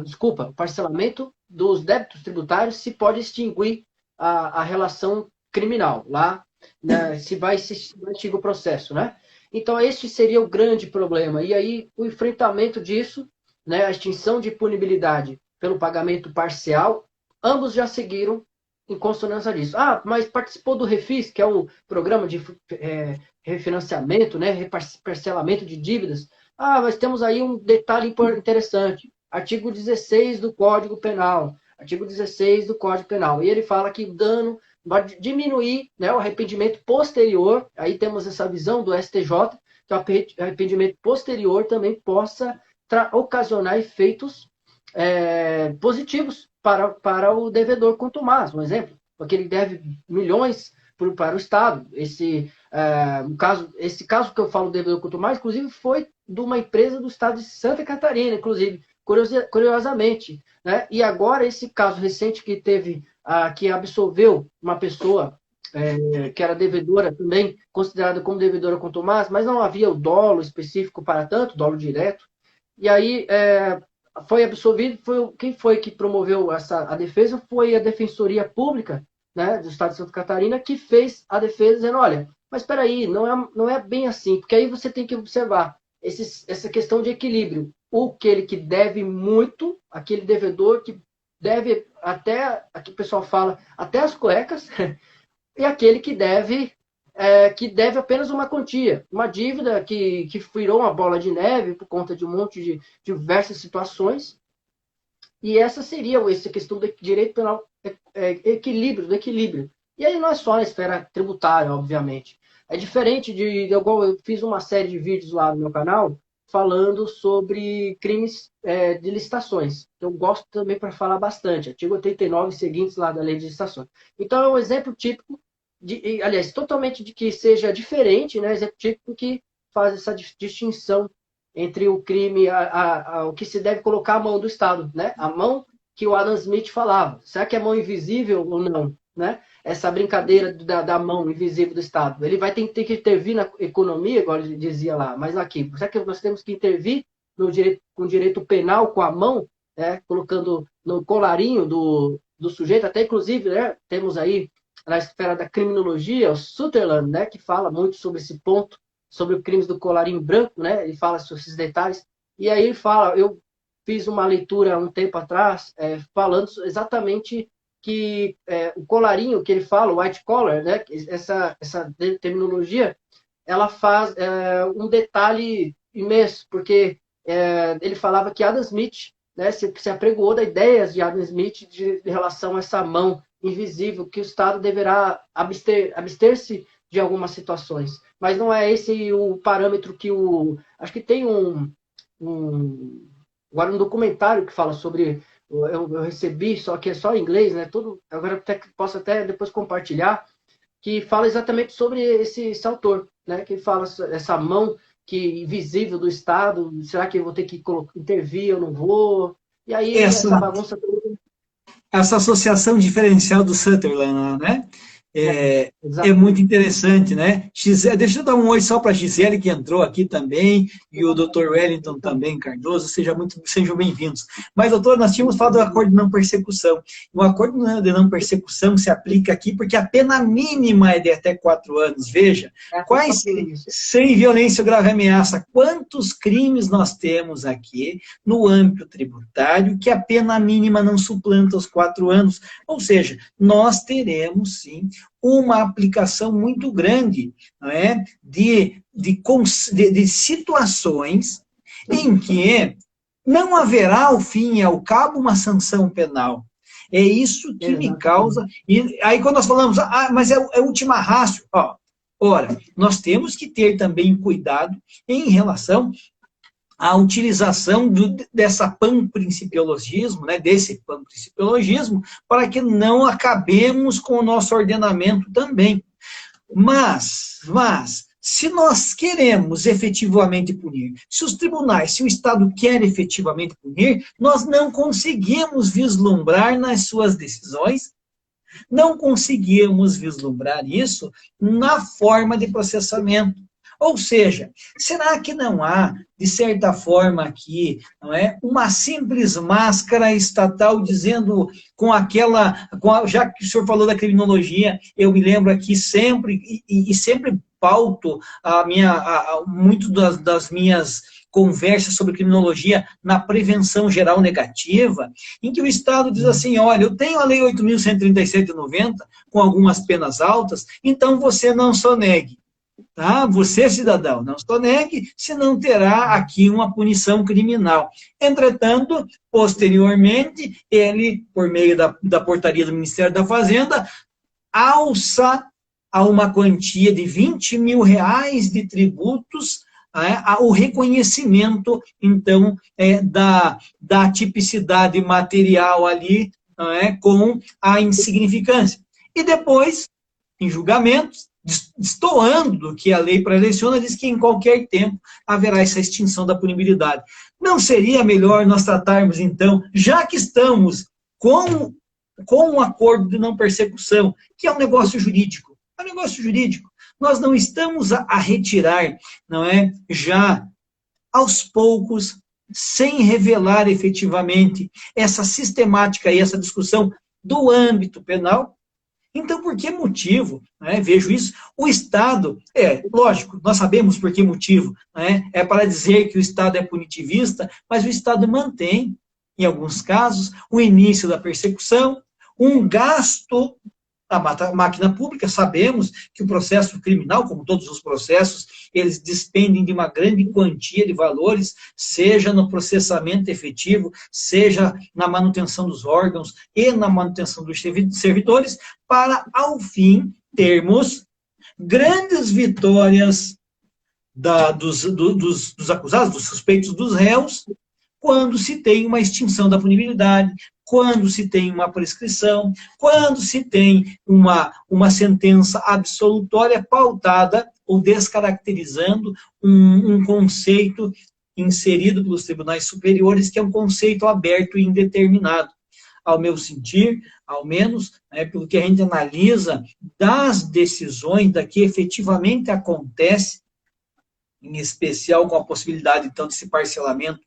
Desculpa, parcelamento dos débitos tributários, se pode extinguir a relação criminal lá, né, se extinguir o processo, né? Então, este seria o grande problema. E aí, o enfrentamento disso, né, a extinção de punibilidade pelo pagamento parcial, ambos já seguiram em consonância disso. Ah, mas participou do Refis, que é o programa de refinanciamento, né, parcelamento de dívidas. Ah, mas temos aí um detalhe interessante. Artigo 16 do Código Penal. Artigo 16 do Código Penal. E ele fala que o dano vai diminuir, né, o arrependimento posterior. Aí temos essa visão do STJ, que o arrependimento posterior também possa ocasionar efeitos positivos para o devedor contumaz. Um exemplo, porque ele deve milhões para o Estado. Esse caso que eu falo do devedor contumaz, inclusive, foi de uma empresa do Estado de Santa Catarina, inclusive, curiosamente. Né? E agora, esse caso recente que teve, que absolveu uma pessoa que era devedora também, considerada como devedora contumaz, mas não havia o dolo específico para tanto, dolo direto. E aí foi absolvido, quem foi que promoveu a defesa foi a Defensoria Pública, né, do Estado de Santa Catarina, que fez a defesa dizendo, olha, mas espera aí, não é bem assim, porque aí você tem que observar essa questão de equilíbrio. Aquele que deve muito, aquele devedor que deve até, aqui o pessoal fala, até as cuecas, e aquele que deve apenas uma quantia, uma dívida que virou uma bola de neve por conta de um monte de diversas situações. E essa seria essa questão do direito penal, do equilíbrio. E aí não é só na esfera tributária, obviamente. É diferente eu fiz uma série de vídeos lá no meu canal falando sobre crimes de licitações. Eu gosto também para falar bastante. Artigo 89 seguintes lá da lei de licitações. Então é um exemplo típico aliás, totalmente de que seja diferente, né, exemplo típico que faz essa distinção entre o crime, o que se deve colocar a mão do Estado, né? A mão que o Adam Smith falava. Será que é mão invisível ou não? Né? Essa brincadeira da mão invisível do Estado. Ele vai ter que intervir na economia, igual ele dizia lá, mas aqui, será que nós temos que intervir com direito penal com a mão, né? Colocando no colarinho do sujeito, até inclusive, né? Temos aí na esfera da criminologia, o Sutherland, né, que fala muito sobre esse ponto, sobre os crimes do colarinho branco, né, ele fala sobre esses detalhes, e aí ele fala, eu fiz uma leitura um tempo atrás, falando exatamente que o colarinho que ele fala, o white collar, né, essa terminologia, ela faz um detalhe imenso, porque ele falava que Adam Smith, né, se apregoou da ideia de Adam Smith de relação a essa mão invisível, que o Estado deverá abster-se de algumas situações. Mas não é esse o parâmetro que acho que tem agora um documentário que fala sobre... Eu recebi, só que é só em inglês, né? Agora posso até depois compartilhar, que fala exatamente sobre esse autor, né? Que fala essa mão invisível do Estado, será que eu vou ter que intervir, eu não vou? E aí essa bagunça toda. Essa associação diferencial do Sutherland, né? É muito interessante, né? Gisele, deixa eu dar um oi só para a Gisele, que entrou aqui também, e o doutor Wellington também, Cardoso, sejam bem-vindos. Mas, doutor, nós tínhamos falado do acordo de não persecução. O acordo de não persecução se aplica aqui porque a pena mínima é de até 4 anos. Veja, quais, sem violência ou grave ameaça, quantos crimes nós temos aqui no âmbito tributário que a pena mínima não suplanta os 4 anos? Ou seja, nós teremos, sim, uma aplicação muito grande, não é? de situações em que não haverá, ao fim e ao cabo, uma sanção penal. É isso que me causa... E aí, quando nós falamos, mas é última ratio, ora, nós temos que ter também cuidado em relação à utilização dessa panprincipiologismo, né, desse panprincipiologismo, para que não acabemos com o nosso ordenamento também. Mas, se nós queremos efetivamente punir, se os tribunais, se o Estado quer efetivamente punir, nós não conseguimos vislumbrar nas suas decisões, não conseguimos vislumbrar isso na forma de processamento. Ou seja, será que não há, de certa forma aqui, não é, uma simples máscara estatal dizendo já que o senhor falou da criminologia, eu me lembro aqui sempre, e sempre pauto muito das minhas conversas sobre criminologia na prevenção geral negativa, em que o Estado diz assim, olha, eu tenho a Lei 8.137 de 90, com algumas penas altas, então você não sonegue. Tá? Você, cidadão, não sonegue, senão terá aqui uma punição criminal. Entretanto, posteriormente, ele, por meio da portaria do Ministério da Fazenda, alça a uma quantia de R$20 mil de tributos o reconhecimento, então, da tipicidade material ali, com a insignificância. E depois, em julgamentos, destoando do que a lei pré-eleciona, diz que em qualquer tempo haverá essa extinção da punibilidade. Não seria melhor nós tratarmos, então, já que estamos com um acordo de não persecução, que é um negócio jurídico, nós não estamos a retirar, não é, já aos poucos, sem revelar efetivamente essa sistemática e essa discussão do âmbito penal? Então, por que motivo, vejo isso, o Estado, lógico, nós sabemos por que motivo, é para dizer que o Estado é punitivista, mas o Estado mantém, em alguns casos, o início da persecução, um gasto da máquina pública. Sabemos que o processo criminal, como todos os processos, eles despendem de uma grande quantia de valores, seja no processamento efetivo, seja na manutenção dos órgãos e na manutenção dos servidores, para, ao fim, termos grandes vitórias dos acusados, dos suspeitos, dos réus, quando se tem uma extinção da punibilidade, quando se tem uma prescrição, quando se tem uma sentença absolutória pautada ou descaracterizando um conceito inserido pelos tribunais superiores, que é um conceito aberto e indeterminado. Ao meu sentir, ao menos, pelo que a gente analisa das decisões, da que efetivamente acontece, em especial com a possibilidade, então, desse parcelamento,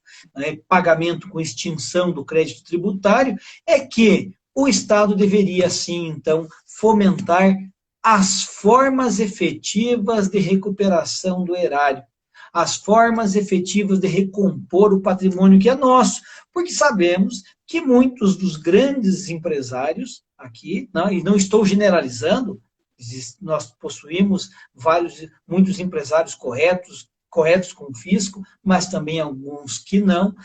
pagamento com extinção do crédito tributário, é que o Estado deveria, sim, então, fomentar as formas efetivas de recuperação do erário, as formas efetivas de recompor o patrimônio que é nosso, porque sabemos que muitos dos grandes empresários aqui, e não estou generalizando, nós possuímos muitos empresários corretos com o fisco, mas também alguns que não,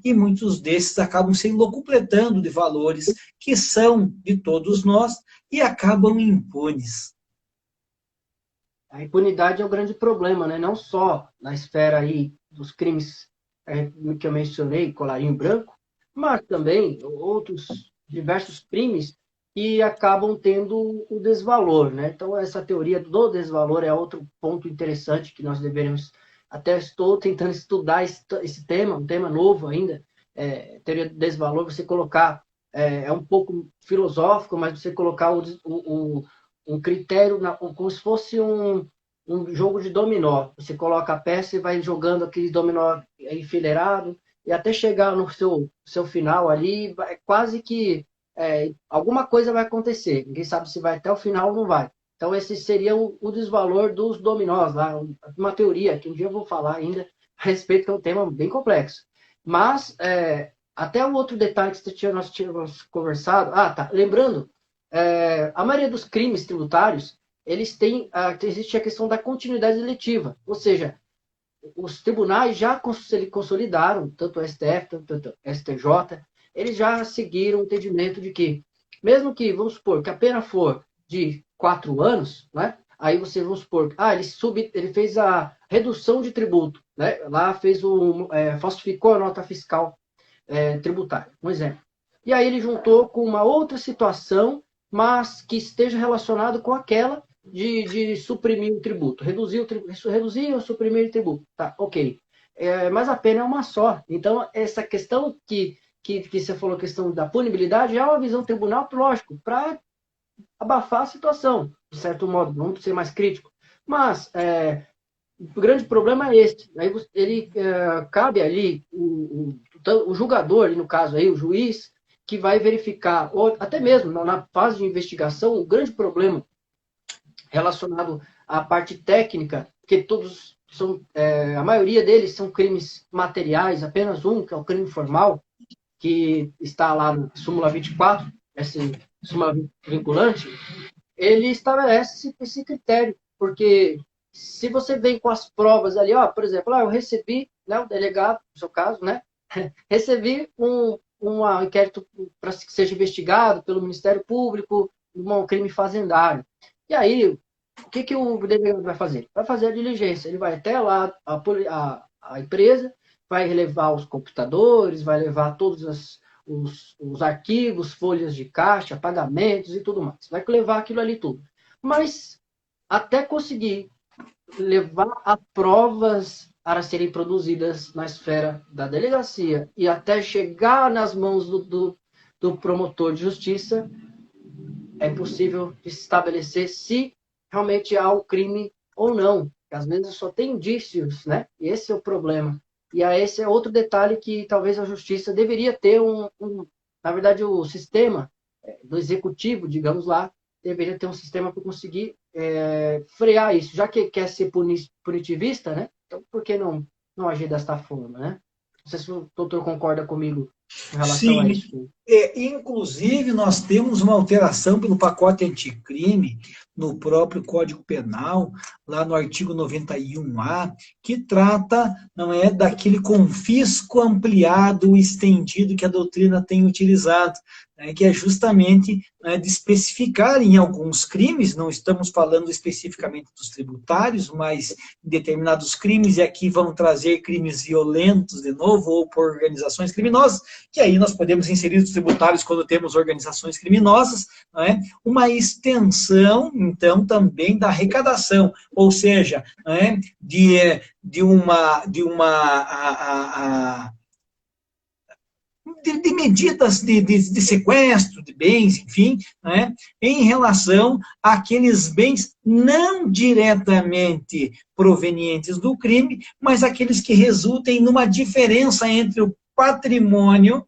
e muitos desses acabam se locupletando de valores que são de todos nós e acabam impunes. A impunidade é o grande problema, né? Não só na esfera aí dos crimes que eu mencionei, colarinho branco, mas também outros diversos crimes que acabam tendo o desvalor, né? Então, essa teoria do desvalor é outro ponto interessante que nós deveremos... Até estou tentando estudar esse tema, um tema novo ainda, teoria do desvalor, você colocar, é um pouco filosófico, mas você colocar um critério, como se fosse um jogo de dominó. Você coloca a peça e vai jogando aquele dominó enfileirado, e até chegar no seu final ali, quase que alguma coisa vai acontecer. Ninguém sabe se vai até o final ou não vai. Então, esse seria o desvalor dos dominós, lá, uma teoria que um dia eu vou falar ainda a respeito, que é um tema bem complexo. Mas, até um outro detalhe que nós tínhamos conversado. Ah, tá. Lembrando, a maioria dos crimes tributários, eles têm, existe a questão da continuidade legislativa, ou seja, os tribunais já consolidaram, tanto o STF, tanto o STJ, eles já seguiram o entendimento de que, mesmo que, vamos supor, que a pena for de 4 anos, né? Aí você, vamos supor, ele fez a redução de tributo, né? Lá falsificou a nota fiscal tributária, um exemplo. E aí ele juntou com uma outra situação, mas que esteja relacionado com aquela de suprimir o tributo. Reduzir ou suprimir o tributo. Tá, ok. Mas a pena é uma só. Então, essa questão que você falou, questão da punibilidade, é uma visão do tribunal, lógico, para abafar a situação, de certo modo, vamos ser mais crítico. Mas o grande problema é esse. Aí cabe ali o julgador, no caso aí, o juiz, que vai verificar, ou até mesmo na fase de investigação, o grande problema relacionado à parte técnica, porque todos a maioria deles são crimes materiais, apenas um, que é o crime formal, que está lá na súmula 24, essa súmula vinculante, ele estabelece esse critério, porque se você vem com as provas ali, por exemplo, eu recebi, né, o delegado, no seu caso, né, recebi um inquérito para que seja investigado pelo Ministério Público, um crime fazendário. E aí, o que o delegado vai fazer? Vai fazer a diligência. Ele vai até lá, a empresa, vai levar os computadores, vai levar todos os arquivos, folhas de caixa, pagamentos e tudo mais. Vai levar aquilo ali tudo. Mas, até conseguir levar a provas para serem produzidas na esfera da delegacia e até chegar nas mãos do promotor de justiça, é impossível estabelecer se realmente há o crime ou não. Às vezes só tem indícios, né? E esse é o problema. E aí esse é outro detalhe que talvez a justiça deveria ter na verdade, o sistema do executivo, digamos lá, deveria ter um sistema para conseguir frear isso. Já que quer ser punitivista, né? Então, por que não agir desta forma, né? Não sei se o doutor concorda comigo em relação a Sim, isso. inclusive nós temos uma alteração pelo pacote anticrime no próprio Código Penal, lá no artigo 91A, que trata, não é, daquele confisco ampliado, estendido que a doutrina tem utilizado, né, que é justamente de especificar em alguns crimes, não estamos falando especificamente dos tributários, mas em determinados crimes, e aqui vamos trazer crimes violentos de novo, ou por organizações criminosas, que aí nós podemos inserir os tributários quando temos organizações criminosas, não é? Uma extensão, então, também da arrecadação, ou seja, não é? De medidas de sequestro de bens, enfim, né, em relação àqueles bens não diretamente provenientes do crime, mas aqueles que resultem numa diferença entre o patrimônio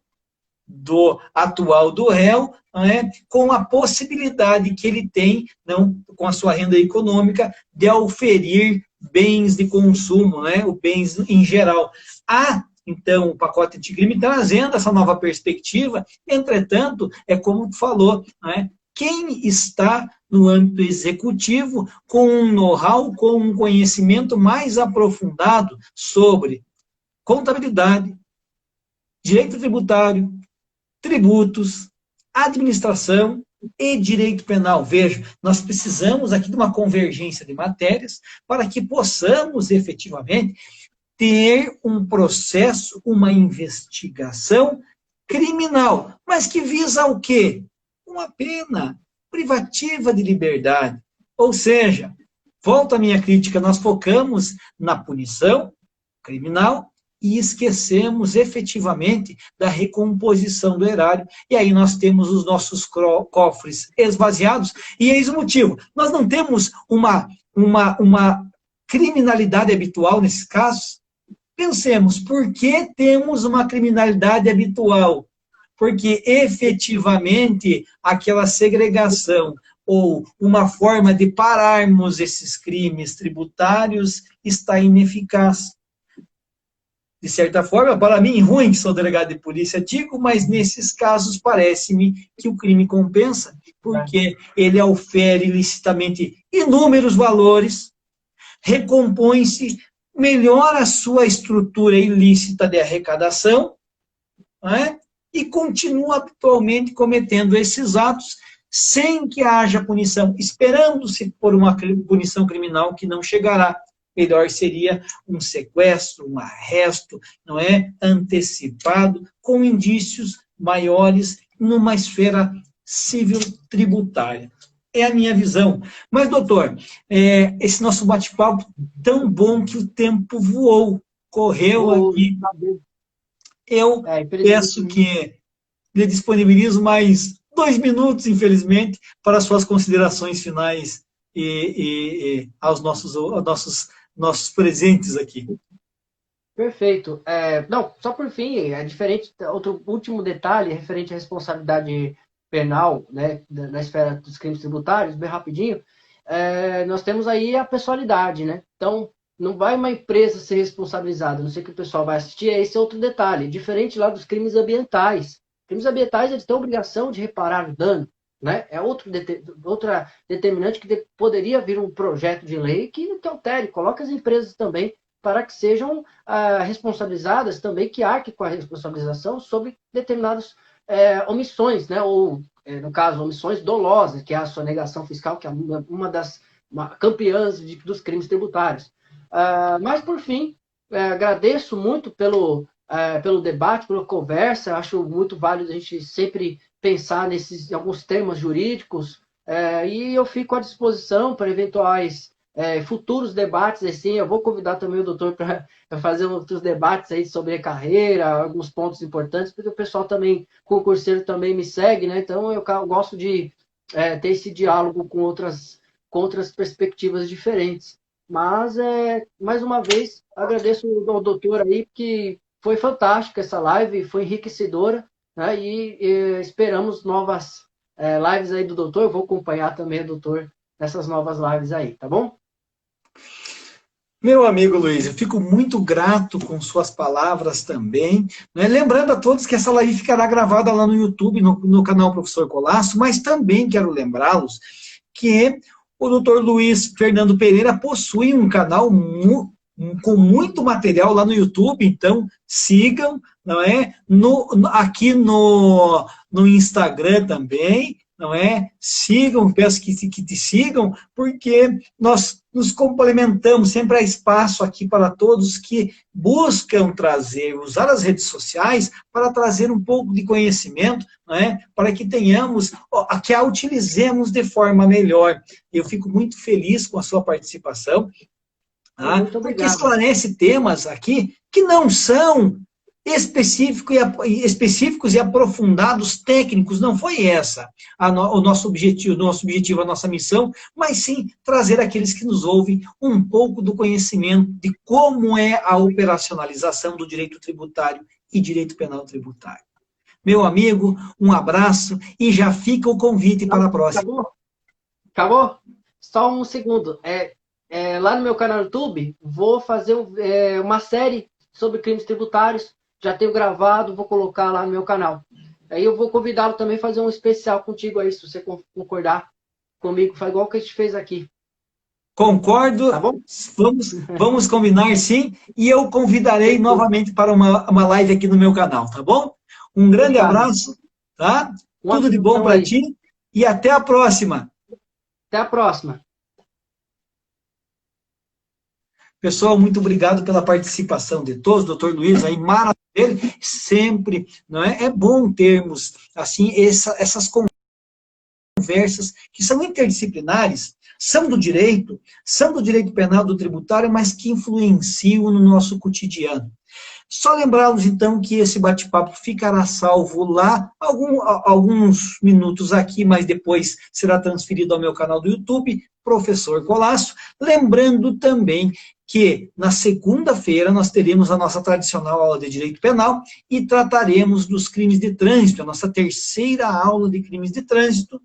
do atual do réu, né, com a possibilidade que ele tem, não, com a sua renda econômica, de auferir bens de consumo, né, os bens em geral. Então, o pacote anticrime trazendo essa nova perspectiva, entretanto, é como tu falou, né? Quem está no âmbito executivo com um know-how, com um conhecimento mais aprofundado sobre contabilidade, direito tributário, tributos, administração e direito penal. Veja, nós precisamos aqui de uma convergência de matérias para que possamos efetivamente ter um processo, uma investigação criminal, mas que visa o quê? Uma pena privativa de liberdade. Ou seja, volta a minha crítica, nós focamos na punição criminal e esquecemos efetivamente da recomposição do erário, e aí nós temos os nossos cofres esvaziados, e eis o motivo. Nós não temos uma criminalidade habitual nesses casos. Pensemos, por que temos uma criminalidade habitual? Porque efetivamente aquela segregação ou uma forma de pararmos esses crimes tributários está ineficaz. De certa forma, para mim, ruim que sou delegado de polícia, digo, mas nesses casos parece-me que o crime compensa, porque ele aufere ilicitamente inúmeros valores, recompõe-se, melhora a sua estrutura ilícita de arrecadação, né? E continua habitualmente cometendo esses atos sem que haja punição, esperando-se por uma punição criminal que não chegará. Melhor seria um sequestro, um arresto, não é? Antecipado, com indícios maiores numa esfera civil tributária. É a minha visão. Mas, doutor, esse nosso bate-papo tão bom que o tempo voou, correu aqui. Eu peço que lhe disponibilizo mais 2 minutos, infelizmente, para suas considerações finais e aos nossos presentes aqui. Perfeito. Não, só por fim, é diferente, outro último detalhe referente à responsabilidade penal, né, na esfera dos crimes tributários, bem rapidinho, nós temos aí a pessoalidade, né? Então, não vai uma empresa ser responsabilizada, não sei que o pessoal vai assistir, esse é outro detalhe, diferente lá dos crimes ambientais. Crimes ambientais, eles têm a obrigação de reparar o dano, né? É outra determinante que poderia vir um projeto de lei que altere, coloque as empresas também para que sejam responsabilizadas também, que arquem com a responsabilização sobre determinadas omissões, né? Ou, no caso, omissões dolosas, que é a sonegação fiscal, que é uma das campeãs dos crimes tributários. Mas, por fim, agradeço muito pelo debate, pela conversa. Acho muito válido a gente sempre pensar em alguns temas jurídicos, e eu fico à disposição para eventuais futuros debates. Assim, eu vou convidar também o doutor para fazer outros debates aí sobre a carreira, alguns pontos importantes, porque o pessoal também, concurseiro, também me segue, né? Então eu gosto de ter esse diálogo com outras perspectivas diferentes. Mas, mais uma vez, agradeço ao doutor aí, porque foi fantástica essa live, foi enriquecedora, né? E esperamos novas lives aí do doutor. Eu vou acompanhar também o doutor nessas novas lives aí, tá bom? Meu amigo Luiz, eu fico muito grato com suas palavras também, né? Lembrando a todos que essa live ficará gravada lá no YouTube, no canal Professor Colasso, mas também quero lembrá-los que o Dr. Luiz Fernando Pereira possui um canal com muito material lá no YouTube, então sigam, não é? Aqui no Instagram também, não é? Sigam, peço que te sigam, porque nós nos complementamos, sempre há espaço aqui para todos que buscam usar as redes sociais para trazer um pouco de conhecimento, não é? Para que tenhamos, que a utilizemos de forma melhor. Eu fico muito feliz com a sua participação, tá? Porque esclarece temas aqui que não são específicos e aprofundados técnicos. Não foi essa o nosso objetivo, a nossa missão, mas sim trazer àqueles que nos ouvem um pouco do conhecimento de como é a operacionalização do direito tributário e direito penal tributário. Meu amigo, um abraço e já fica o convite para a próxima. Acabou? Só um segundo. Lá no meu canal no YouTube, vou fazer uma série sobre crimes tributários. Já tenho gravado, vou colocar lá no meu canal. Aí eu vou convidá-lo também a fazer um especial contigo aí, se você concordar comigo, faz igual que a gente fez aqui. Concordo, tá bom? Vamos combinar sim, e eu convidarei novamente para uma live aqui no meu canal, tá bom? Um grande abraço, tá? Tudo de bom para ti e até a próxima. Até a próxima. Pessoal, muito obrigado pela participação de todos. Doutor Luiz, aí, maravilha, sempre, não é? É bom termos, assim, essas conversas que são interdisciplinares, são do direito penal, do tributário, mas que influenciam no nosso cotidiano. Só lembrá-los, então, que esse bate-papo ficará salvo lá, alguns minutos aqui, mas depois será transferido ao meu canal do YouTube, Professor Colasso. Lembrando também que na segunda-feira nós teremos a nossa tradicional aula de Direito Penal e trataremos dos crimes de trânsito, a nossa terceira aula de crimes de trânsito.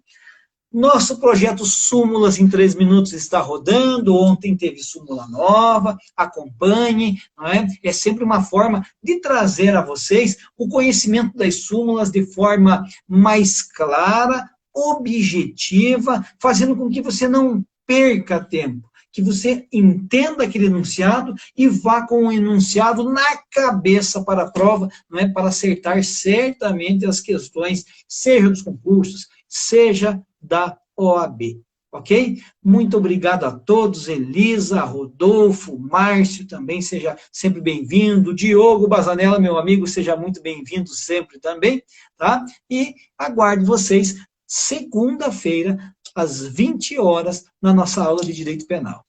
Nosso projeto Súmulas em 3 minutos está rodando, ontem teve súmula nova, acompanhe, não é? É sempre uma forma de trazer a vocês o conhecimento das súmulas de forma mais clara, objetiva, fazendo com que você não perca tempo, que você entenda aquele enunciado e vá com o enunciado na cabeça para a prova, não é? Para acertar certamente as questões, seja dos concursos, seja da OAB, ok? Muito obrigado a todos, Elisa, Rodolfo, Márcio também, seja sempre bem-vindo, Diogo Bazanella, meu amigo, seja muito bem-vindo sempre também, tá? E aguardo vocês segunda-feira, às 20 horas, na nossa aula de Direito Penal.